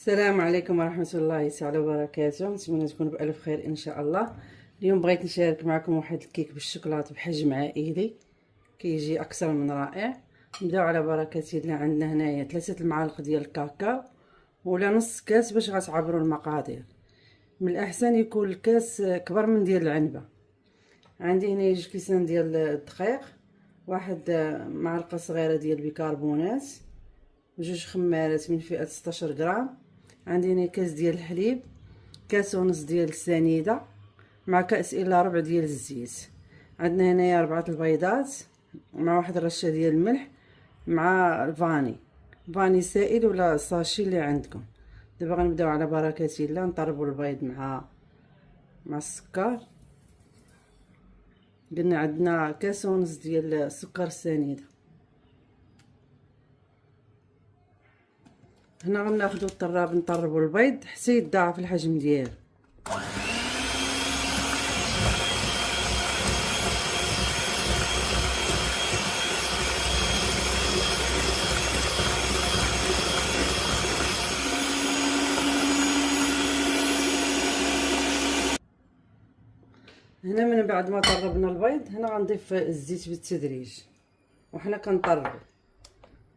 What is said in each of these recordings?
السلام عليكم ورحمة الله تعالى وبركاته. نتمنى تكونوا بألف خير إن شاء الله. اليوم بغيت نشارك معكم واحد الكيك بالشوكولاتة بحجم عائلي كيجي أكثر من رائع. نبداو على بركة الله. عندنا هنايا 3 المعالق ديال الكاكاو ولا نص كاس باش غتعبروا المقادير. من الأحسن يكون الكاس كبر من ديال العنبة. عندي هنايا 2 كيسان ديال الدقيق، واحد معلقة صغيرة ديال البيكربونات، 2 خمارات من فئة 16 غرام. عندي هنا كاس ديال الحليب، كاس ونص ديال السنيده، مع كاس الا ربع ديال الزيت. عندنا هنايا 4 البيضات مع واحد الرشه ديال الملح مع فاني سائل ولا ساشي اللي عندكم. دابا غنبداو على بركه الله نطربوا البيض مع السكر. قلنا عندنا كاس ونص ديال السكر السنيده. هنا غناخدو الطراب نطربو البيض حتى يتضاعف الحجم ديالو. هنا من بعد ما طربنا البيض هنا غنضيف الزيت بالتدريج وحنا كنطربو،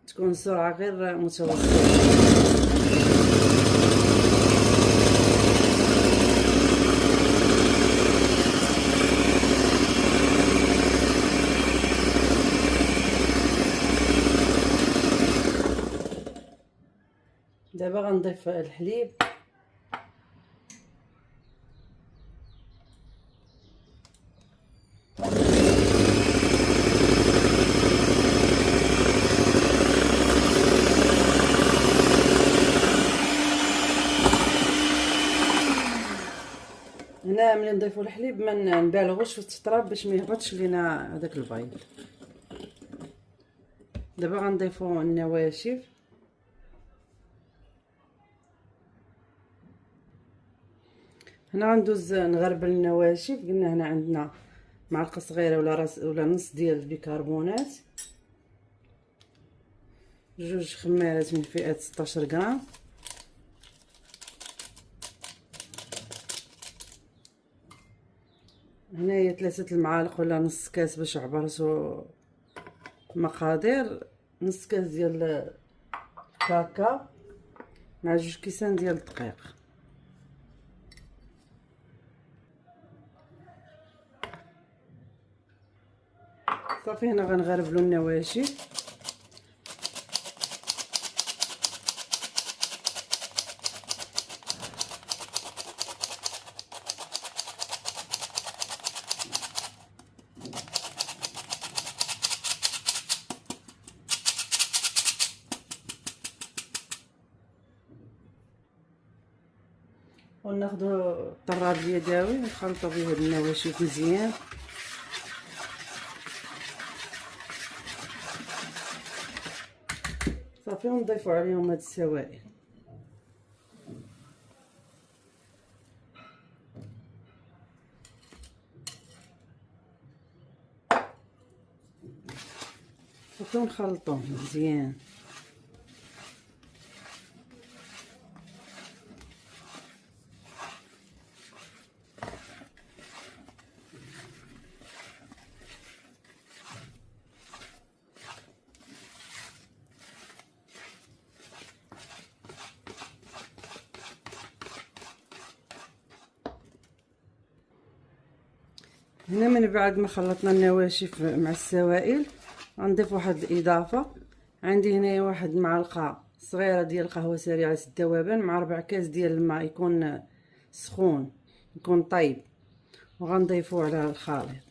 تكون السرعه غير متوسطه. دابا غنضيف الحليب، هنا ملي نضيفو الحليب ما نبالغوش في التطراب باش ما يهبطش لينا هذاك البيض. دابا غنضيفو النواشف، هنا غندوز نغربل النواشف. قلنا هنا عندنا معلقه صغيره ولا نص ديال البيكربونات، 2 خمارات من فئه 16 غرام، هنايا 3 المعالق ولا نص كاس باش عبرتو مقادير، نص كاس ديال الكاكاو مع 2 كيسان ديال الدقيق. صافي هنا غنغربلو النواشف. وناخدو الطراب اليدوي نخلطو به هاد النواشف مزيان. صافي ونضيفو عليهم هاد السوائل. صافي ونخلطوهم مزيان. هنا من بعد ما خلطنا النواشف مع السوائل غنضيف واحد الاضافه. عندي هنايا واحد معلقه صغيره ديال قهوه سريعه الذوبان مع 4 كاس ديال الماء يكون سخون يكون طيب، وغنضيفوه على الخليط.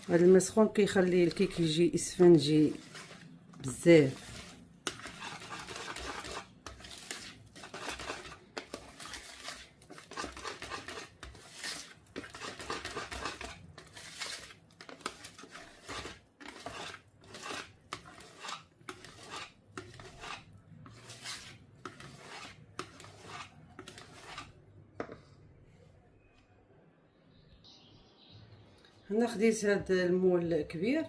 هذا الماء سخون كيخلي الكيك يجي اسفنجي بزاف. هنا خديت هاد المول كبير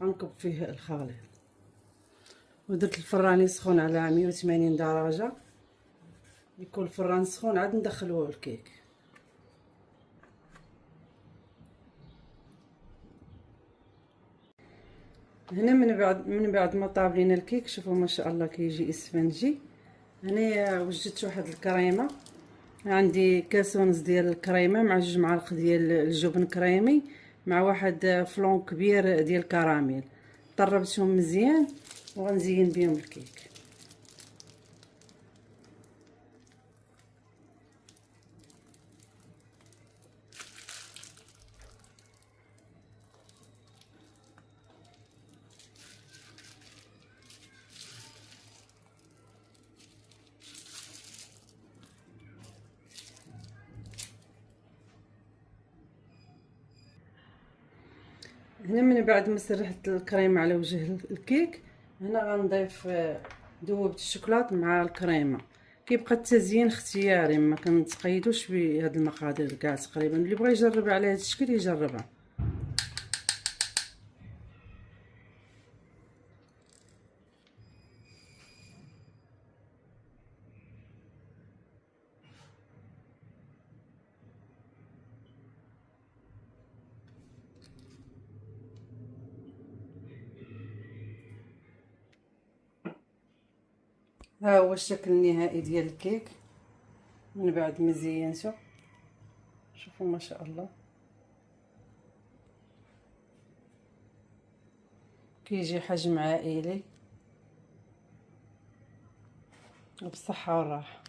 غنكب فيه الخليط. ودرت الفران يسخن على 180 درجه. يكون الفران سخون عاد ندخلوه الكيك. هنا من بعد ما طاب لينا الكيك، شوفوا ما شاء الله كيجي اسفنجي. هنا وجدت واحد الكريمه، عندي كاس ونص ديال الكريمه مع 2 معالق ديال الجبن كريمي مع واحد فلون كبير ديال الكراميل. طربتهم مزيان وغنزين بهم الكيك. هنا من بعد ما سرحت الكريمه على وجه الكيك، هنا غنضيف ذوبت الشوكولاط مع الكريمه. كيبقى التزيين اختياري، ما كنتقيدوش بهاد المقادير كاع تقريبا. اللي بغى يجرب على هاد الشكل يجربها. ها هو الشكل النهائي ديال الكيك من بعد ما زينته. شوفوا ما شاء الله كيجي حجم عائلي وبالصحه والراحه.